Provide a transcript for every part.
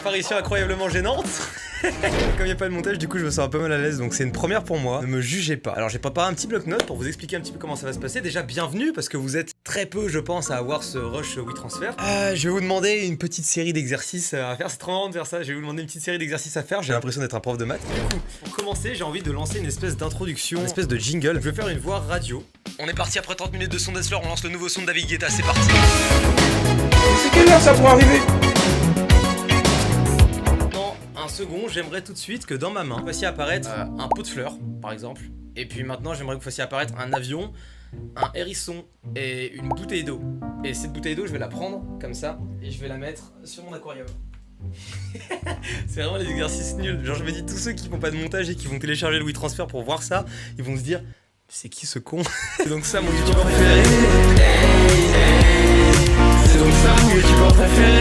apparition incroyablement gênante. Comme il n'y a pas de montage, du coup je me sens un peu mal à l'aise, donc c'est une première pour moi. Ne me jugez pas. Alors j'ai préparé un petit bloc-notes pour vous expliquer un petit peu comment ça va se passer. Déjà bienvenue, parce que vous êtes très peu je pense à avoir ce rush WeTransfer. Je vais vous demander une petite série d'exercices à faire, c'est trop marrant de faire ça. Je vais vous demander une petite série d'exercices à faire, j'ai l'impression d'être un prof de maths. Du coup, pour commencer j'ai envie de lancer une espèce d'introduction, une espèce de jingle. Je vais faire une voix radio. On est parti après 30 minutes de son d'Esler, on lance le nouveau son de David Guetta, c'est parti. C'est quelle heure ça pour arriver? Second, j'aimerais tout de suite que dans ma main, vous fassiez apparaître un pot de fleurs, par exemple. Et puis maintenant, j'aimerais que vous fassiez apparaître un avion, un hérisson et une bouteille d'eau. Et cette bouteille d'eau, je vais la prendre comme ça et je vais la mettre sur mon aquarium. C'est vraiment les exercices nuls. Genre, je me dis, tous ceux qui font pas de montage et qui vont télécharger le WeTransfer pour voir ça, ils vont se dire, c'est qui ce con? C'est donc ça mon youtubeur préféré. C'est donc ça mon youtubeur préféré.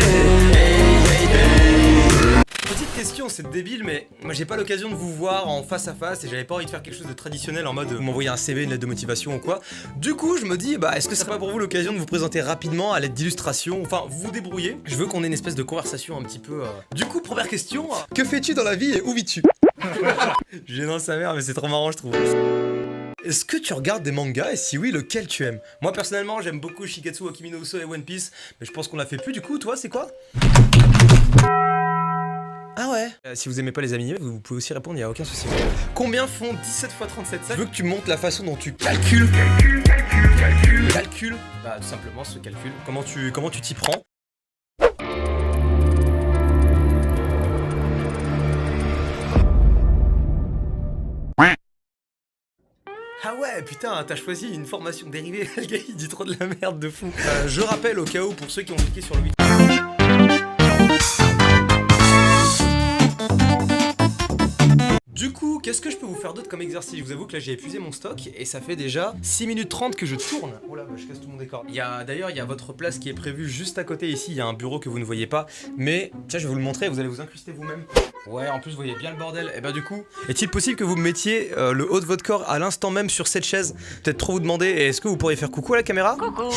Petite question, c'est débile, mais moi j'ai pas l'occasion de vous voir en face à face et j'avais pas envie de faire quelque chose de traditionnel en mode vous m'envoyez un CV, une lettre de motivation ou quoi. Du coup, je me dis, est-ce que ce serait pas pour vous l'occasion de vous présenter rapidement à l'aide d'illustrations, enfin, vous vous débrouillez. Je veux qu'on ait une espèce de conversation un petit peu. Du coup, première question, que fais-tu dans la vie et où vis-tu? Gênant sa mère, mais c'est trop marrant, je trouve. Est-ce que tu regardes des mangas et si oui, lequel tu aimes? Moi personnellement, j'aime beaucoup Shigetsu wa Kimi no Uso et One Piece, mais je pense qu'on l'a fait plus. Du coup, toi, c'est quoi? Ah ouais. Si vous aimez pas les animés, vous pouvez aussi répondre, il y a aucun souci. Combien font 17 x 37 sacs? Je veux que tu montres la façon dont tu calcules. Calcule. Bah tout simplement ce calcul. Comment tu t'y prends? Ah ouais, putain, t'as choisi une formation dérivée. Le gars, il dit trop de la merde de fou. Je rappelle au cas où, pour ceux qui ont cliqué sur le week. Du coup, qu'est-ce que je peux vous faire d'autre comme exercice? Je vous avoue que là j'ai épuisé mon stock et ça fait déjà 6 minutes 30 que je tourne. Oh là, je casse tout mon décor. D'ailleurs, il y a votre place qui est prévue juste à côté ici, il y a un bureau que vous ne voyez pas. Mais tiens, je vais vous le montrer, vous allez vous incruster vous-même. Ouais, en plus vous voyez bien le bordel. Et bah du coup, est-il possible que vous me mettiez le haut de votre corps à l'instant même sur cette chaise? Peut-être trop vous demander, est-ce que vous pourriez faire coucou à la caméra? Coucou.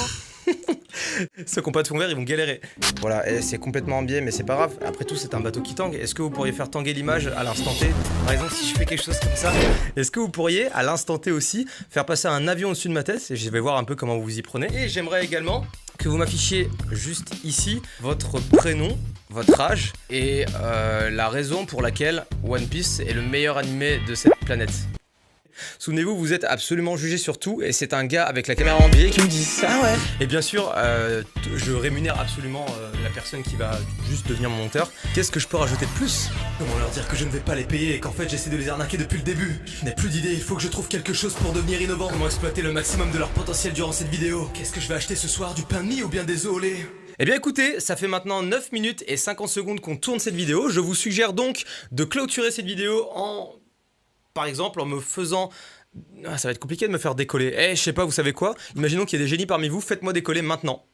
Ceux qui n'ont pas de fond vert, ils vont galérer. Voilà, et c'est complètement en biais, mais c'est pas grave. Après tout, c'est un bateau qui tangue. Est-ce que vous pourriez faire tanguer l'image à l'instant T? Par exemple, si je fais quelque chose comme ça, est-ce que vous pourriez, à l'instant T aussi, faire passer un avion au-dessus de ma tête? Et je vais voir un peu comment vous vous y prenez. Et j'aimerais également que vous m'affichiez juste ici votre prénom, votre âge et la raison pour laquelle One Piece est le meilleur animé de cette planète. Souvenez-vous, vous êtes absolument jugé sur tout et c'est un gars avec la caméra en biais qui me dit ça. Ah ouais. Et bien sûr, je rémunère absolument la personne qui va juste devenir mon monteur. Qu'est-ce que je peux rajouter de plus? Comment leur dire que je ne vais pas les payer et qu'en fait j'essaie de les arnaquer depuis le début? Je n'ai plus d'idée, il faut que je trouve quelque chose pour devenir innovant. Comment exploiter le maximum de leur potentiel durant cette vidéo? Qu'est-ce que je vais acheter ce soir? Du pain de mie ou bien des œufs au lait? Eh bien écoutez, ça fait maintenant 9 minutes et 50 secondes qu'on tourne cette vidéo. Je vous suggère donc de clôturer cette vidéo par exemple en me faisant... Ah, ça va être compliqué de me faire décoller. Je sais pas, vous savez quoi? Imaginons qu'il y ait des génies parmi vous, faites-moi décoller maintenant.